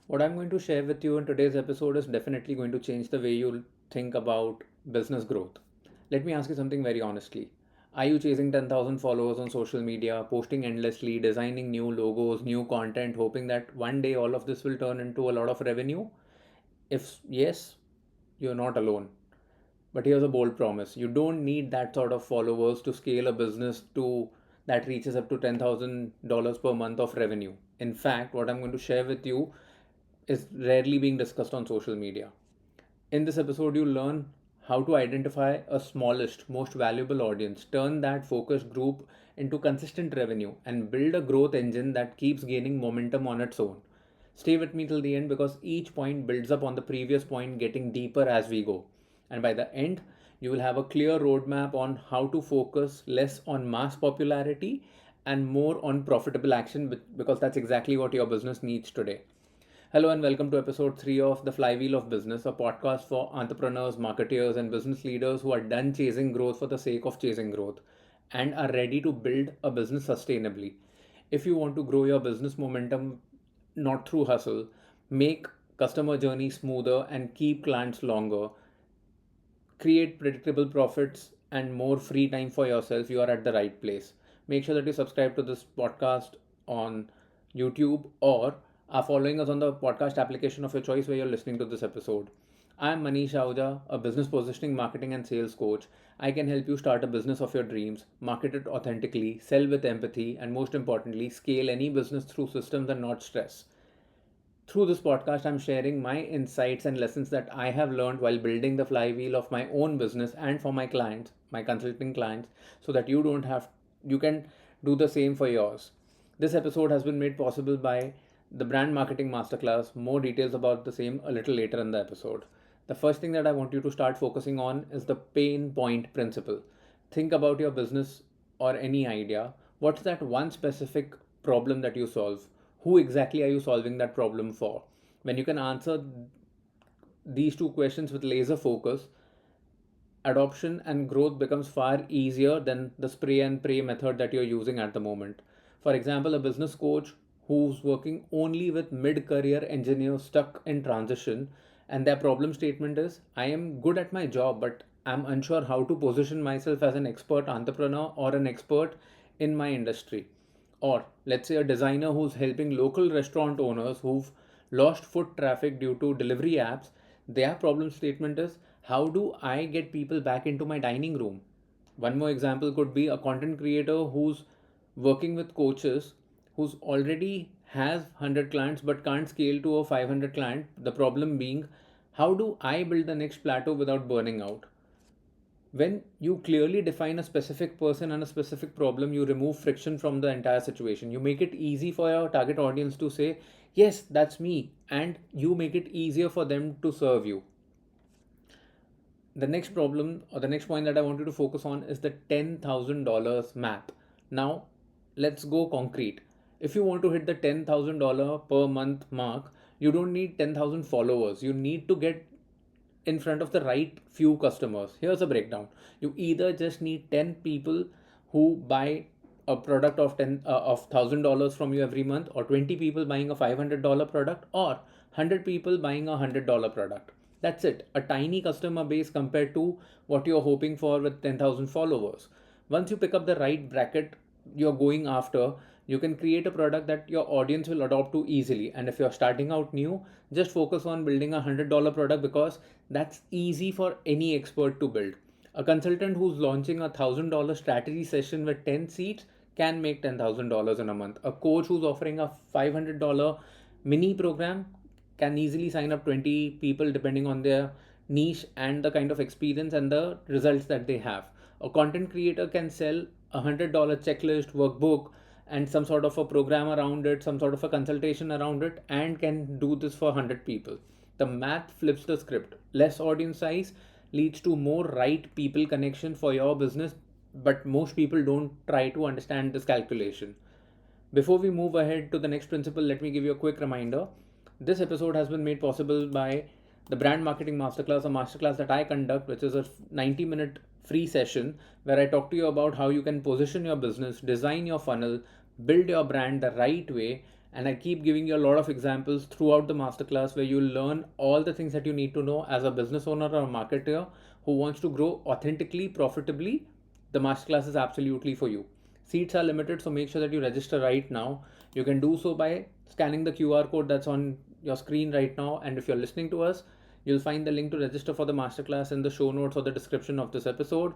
What I'm going to share with you in today's episode is definitely going to change the way you think about business growth. Let me ask you something very honestly. Are you chasing 10,000 followers on social media, posting endlessly, designing new logos, new content, hoping that one day all of this will turn into a lot of revenue? If yes, you're not alone. But here's a bold promise. You don't need that sort of followers to scale a business to that reaches up to $10,000 per month of revenue. In fact, what I'm going to share with you is rarely being discussed on social media. In this episode, you'll learn how to identify a smallest, most valuable audience, turn that focus group into consistent revenue, and build a growth engine that keeps gaining momentum on its own. Stay with me till the end because each point builds up on the previous point, getting deeper as we go. And by the end, you will have a clear roadmap on how to focus less on mass popularity and more on profitable action because that's exactly what your business needs today. Hello and welcome to episode 3 of the Flywheel of Business, a podcast for entrepreneurs, marketeers, and business leaders who are done chasing growth for the sake of chasing growth and are ready to build a business sustainably. If you want to grow your business momentum not through hustle, make customer journey smoother and keep clients longer, create predictable profits and more free time for yourself, you are at the right place. Make sure that you subscribe to this podcast on YouTube or are following us on the podcast application of your choice where you're listening to this episode. I'm Manish Ahuja, a business positioning, marketing, and sales coach. I can help you start a business of your dreams, market it authentically, sell with empathy, and most importantly, scale any business through systems and not stress. Through this podcast, I'm sharing my insights and lessons that I have learned while building the flywheel of my own business and for my clients, my consulting clients, so that you can do the same for yours. This episode has been made possible by the Brand Marketing Masterclass. More details about the same a little later in the episode. The first thing that I want you to start focusing on is the pain point principle. Think about your business or any idea. What's that one specific problem that you solve? Who exactly are you solving that problem for? When you can answer these two questions with laser focus, adoption and growth becomes far easier than the spray and pray method that you're using at the moment. For example, a business coach who's working only with mid career engineers stuck in transition, and their problem statement is I am good at my job, but I'm unsure how to position myself as an expert entrepreneur or an expert in my industry. Or let's say a designer who's helping local restaurant owners who've lost foot traffic due to delivery apps. Their problem statement is how do I get people back into my dining room? One more example could be a content creator who's working with coaches who's already has 100 clients but can't scale to a 500 client. The problem being how do I build the next plateau without burning out? When you clearly define a specific person and a specific problem, you remove friction from the entire situation. You make it easy for your target audience to say, yes, that's me, and you make it easier for them to serve you. The next problem or the next point that I want you to focus on is the $10,000 math. Now, let's go concrete. If you want to hit the $10,000 per month mark, you don't need 10,000 followers. You need to get in front of the right few customers. Here's a breakdown. You either just need 10 people who buy a product of $1,000 from you every month, or 20 people buying a $500 product, or 100 people buying a $100 product. That's it. A tiny customer base compared to what you're hoping for with 10,000 followers. Once you pick up the right bracket you're going after, you can create a product that your audience will adopt to easily. And if you're starting out new, just focus on building a $100 product because that's easy for any expert to build. A consultant who's launching a $1,000 strategy session with 10 seats can make $10,000 in a month. A coach who's offering a $500 mini program can easily sign up 20 people depending on their niche and the kind of experience and the results that they have. A content creator can sell a $100 checklist, workbook, and some sort of a program around it, some sort of a consultation around it, and can do this for 100 people. The math flips the script. Less audience size leads to more right people connection for your business, but most people don't try to understand this calculation. Before we move ahead to the next principle, let me give you a quick reminder. This episode has been made possible by the Brand Marketing Masterclass, a masterclass that I conduct, which is a 90-minute free session where I talk to you about how you can position your business, design your funnel, build your brand the right way, And I keep giving you a lot of examples throughout the masterclass where you learn all the things that you need to know as a business owner or a marketer who wants to grow authentically, profitably. The masterclass is absolutely for you. Seats are limited, so make sure that you register right now. You can do so by scanning the QR code that's on your screen right now. And if you're listening to us, you'll find the link to register for the masterclass in the show notes or the description of this episode.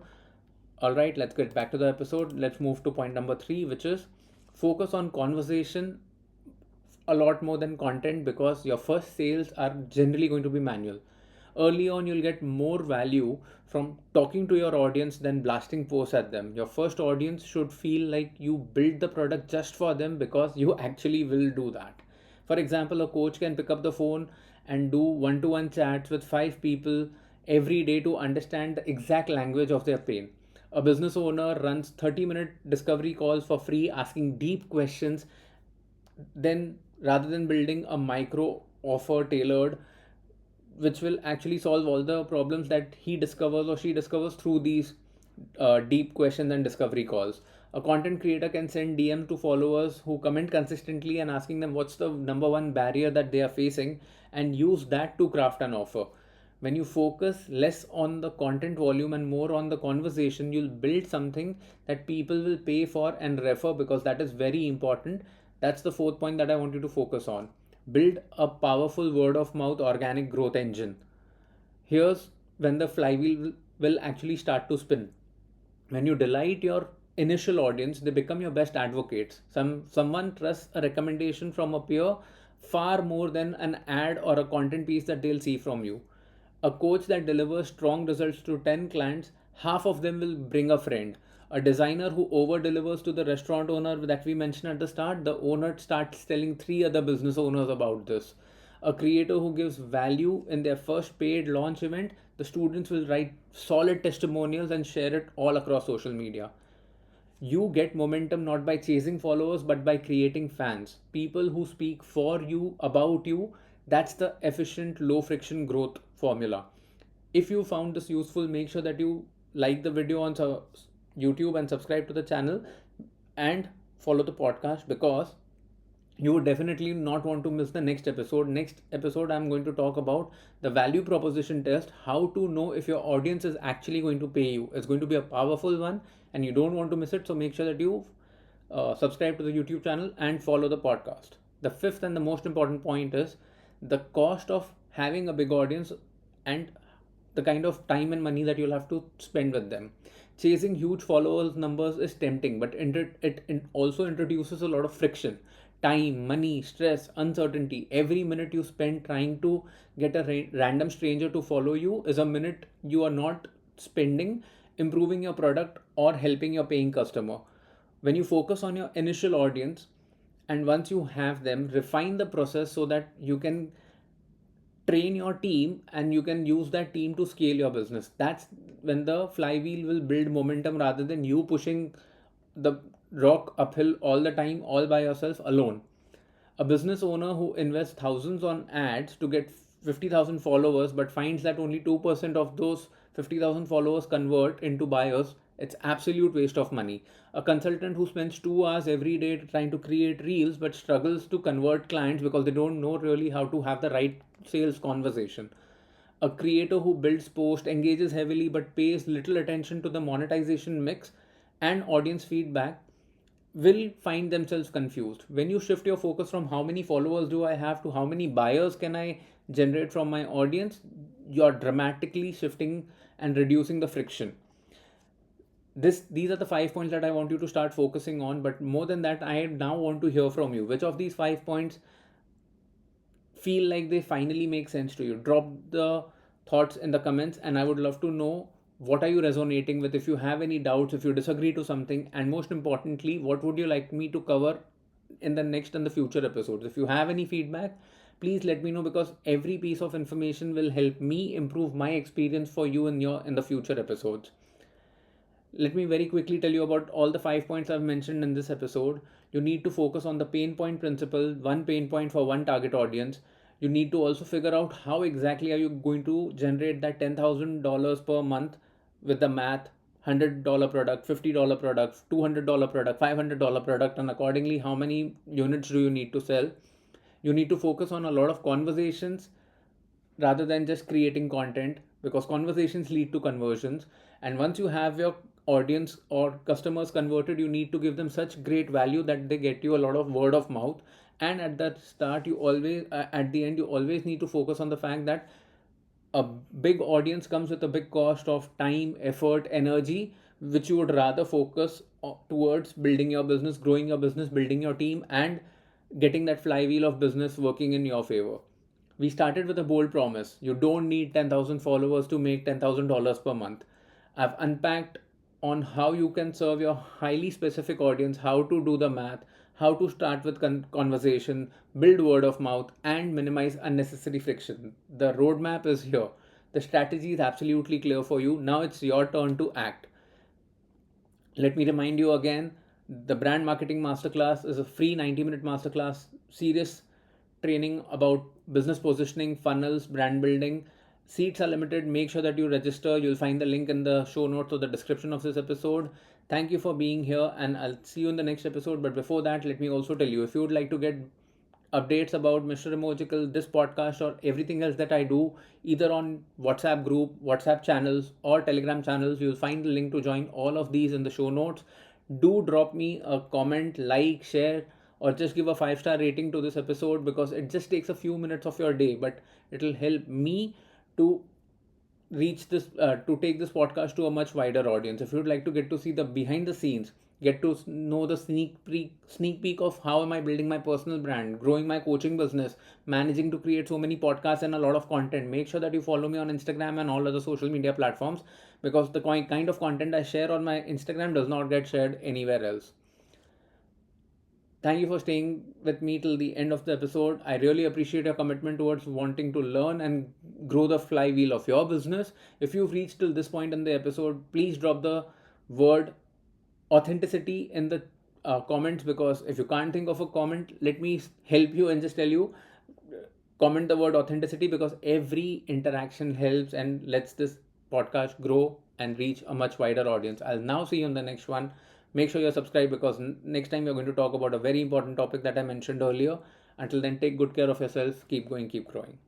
All right, let's get back to the episode. Let's move to point number 3, which is focus on conversation a lot more than content, because your first sales are generally going to be manual. Early on, you'll get more value from talking to your audience than blasting posts at them. Your first audience should feel like you build the product just for them, because you actually will do that. For example, a coach can pick up the phone and do one-to-one chats with 5 people every day to understand the exact language of their pain. A business owner runs 30-minute discovery calls for free, asking deep questions, then rather than building a micro offer tailored, which will actually solve all the problems that he discovers or she discovers through these deep questions and discovery calls. A content creator can send DM to followers who comment consistently and asking them what's the number one barrier that they are facing, and use that to craft an offer. When you focus less on the content volume and more on the conversation, you'll build something that people will pay for and refer, because that is very important. That's the fourth point that I want you to focus on. Build a powerful word of mouth organic growth engine. Here's when the flywheel will actually start to spin. When you delight your initial audience, they become your best advocates. Someone trusts a recommendation from a peer far more than an ad or a content piece that they'll see from you. A coach that delivers strong results to 10 clients, half of them will bring a friend. A designer who over delivers to the restaurant owner that we mentioned at the start, the owner starts telling 3 other business owners about this. A creator who gives value in their first paid launch event, the students will write solid testimonials and share it all across social media. You get momentum not by chasing followers but by creating fans. People who speak for you, about you. That's the efficient, low friction growth formula. If you found this useful, make sure that you like the video on YouTube and subscribe to the channel and follow the podcast, because you would definitely not want to miss the next episode. Next episode, I'm going to talk about the value proposition test, how to know if your audience is actually going to pay you. It's going to be a powerful one and you don't want to miss it. So make sure that you subscribe to the YouTube channel and follow the podcast. The fifth and the most important point is the cost of having a big audience and the kind of time and money that you'll have to spend with them. Chasing huge followers numbers is tempting, but it also introduces a lot of friction. Time, money, stress, uncertainty. Every minute you spend trying to get a random stranger to follow you is a minute you are not spending improving your product or helping your paying customer. When you focus on your initial audience, and once you have them, refine the process so that you can train your team and you can use that team to scale your business. That's when the flywheel will build momentum, rather than you pushing the rock uphill all the time, all by yourself alone. A business owner who invests thousands on ads to get 50,000 followers but finds that only 2% of those 50,000 followers convert into buyers, it's absolute waste of money. A consultant who spends 2 hours every day trying to create reels but struggles to convert clients because they don't know really how to have the right sales conversation. A creator who builds posts, engages heavily but pays little attention to the monetization mix and audience feedback will find themselves confused. When you shift your focus from how many followers do I have to how many buyers can I generate from my audience, you're dramatically shifting and reducing the friction. These are the 5 points that I want you to start focusing on. But more than that, I now want to hear from you. Which of these 5 points feel like they finally make sense to you? Drop the thoughts in the comments, and I would love to know what are you resonating with. If you have any doubts, if you disagree to something, and most importantly, what would you like me to cover in the next and the future episodes? If you have any feedback, please let me know, because every piece of information will help me improve my experience for you in the future episodes. Let me very quickly tell you about all the 5 points I've mentioned in this episode. You need to focus on the pain point principle, one pain point for one target audience. You need to also figure out how exactly are you going to generate that $10,000 per month with the math, $100 product, $50 product, $200 product, $500 product, and accordingly, how many units do you need to sell? You need to focus on a lot of conversations rather than just creating content, because conversations lead to conversions. And once you have your audience or customers converted, you need to give them such great value that they get you a lot of word of mouth. And at that start, you always at the end, you always need to focus on the fact that a big audience comes with a big cost of time, effort, energy, which you would rather focus towards building your business, growing your business, building your team, and getting that flywheel of business working in your favor. We started with a bold promise: you don't need 10,000 followers to make $10,000 per month. I've unpacked on how you can serve your highly specific audience, how to do the math, how to start with conversation, build word of mouth, and minimize unnecessary friction. The roadmap is here. The strategy is absolutely clear for you. Now it's your turn to act. Let me remind you again, the Brand Marketing Masterclass is a free 90-minute masterclass, serious training about business positioning, funnels, brand building. Seats are limited. Make sure that you register. You'll find the link in the show notes or the description of this episode. Thank you for being here, and I'll see you in the next episode. But before that, let me also tell you, if you would like to get updates about Mr. Emojical, this podcast, or everything else that I do, either on WhatsApp group, WhatsApp channels, or Telegram channels, you'll find the link to join all of these in the show notes. Do drop me a comment, like, share, or just give a 5-star rating to this episode, because it just takes a few minutes of your day, but it'll help me to reach this to take this podcast to a much wider audience. If you'd like to get to see the behind the scenes, get to know the sneak peek of how am I building my personal brand, growing my coaching business, managing to create so many podcasts and a lot of content, make sure that you follow me on Instagram and all other social media platforms, because the kind of content I share on my Instagram does not get shared anywhere else. Thank you for staying with me till the end of the episode. I really appreciate your commitment towards wanting to learn and grow the flywheel of your business. If you've reached till this point in the episode, please drop the word authenticity in the comments, because if you can't think of a comment, let me help you and just tell you, comment the word authenticity, because every interaction helps and lets this podcast grow and reach a much wider audience. I'll now see you in the next one. Make sure you're subscribed, because next time we're going to talk about a very important topic that I mentioned earlier. Until then, take good care of yourself. Keep going, keep growing.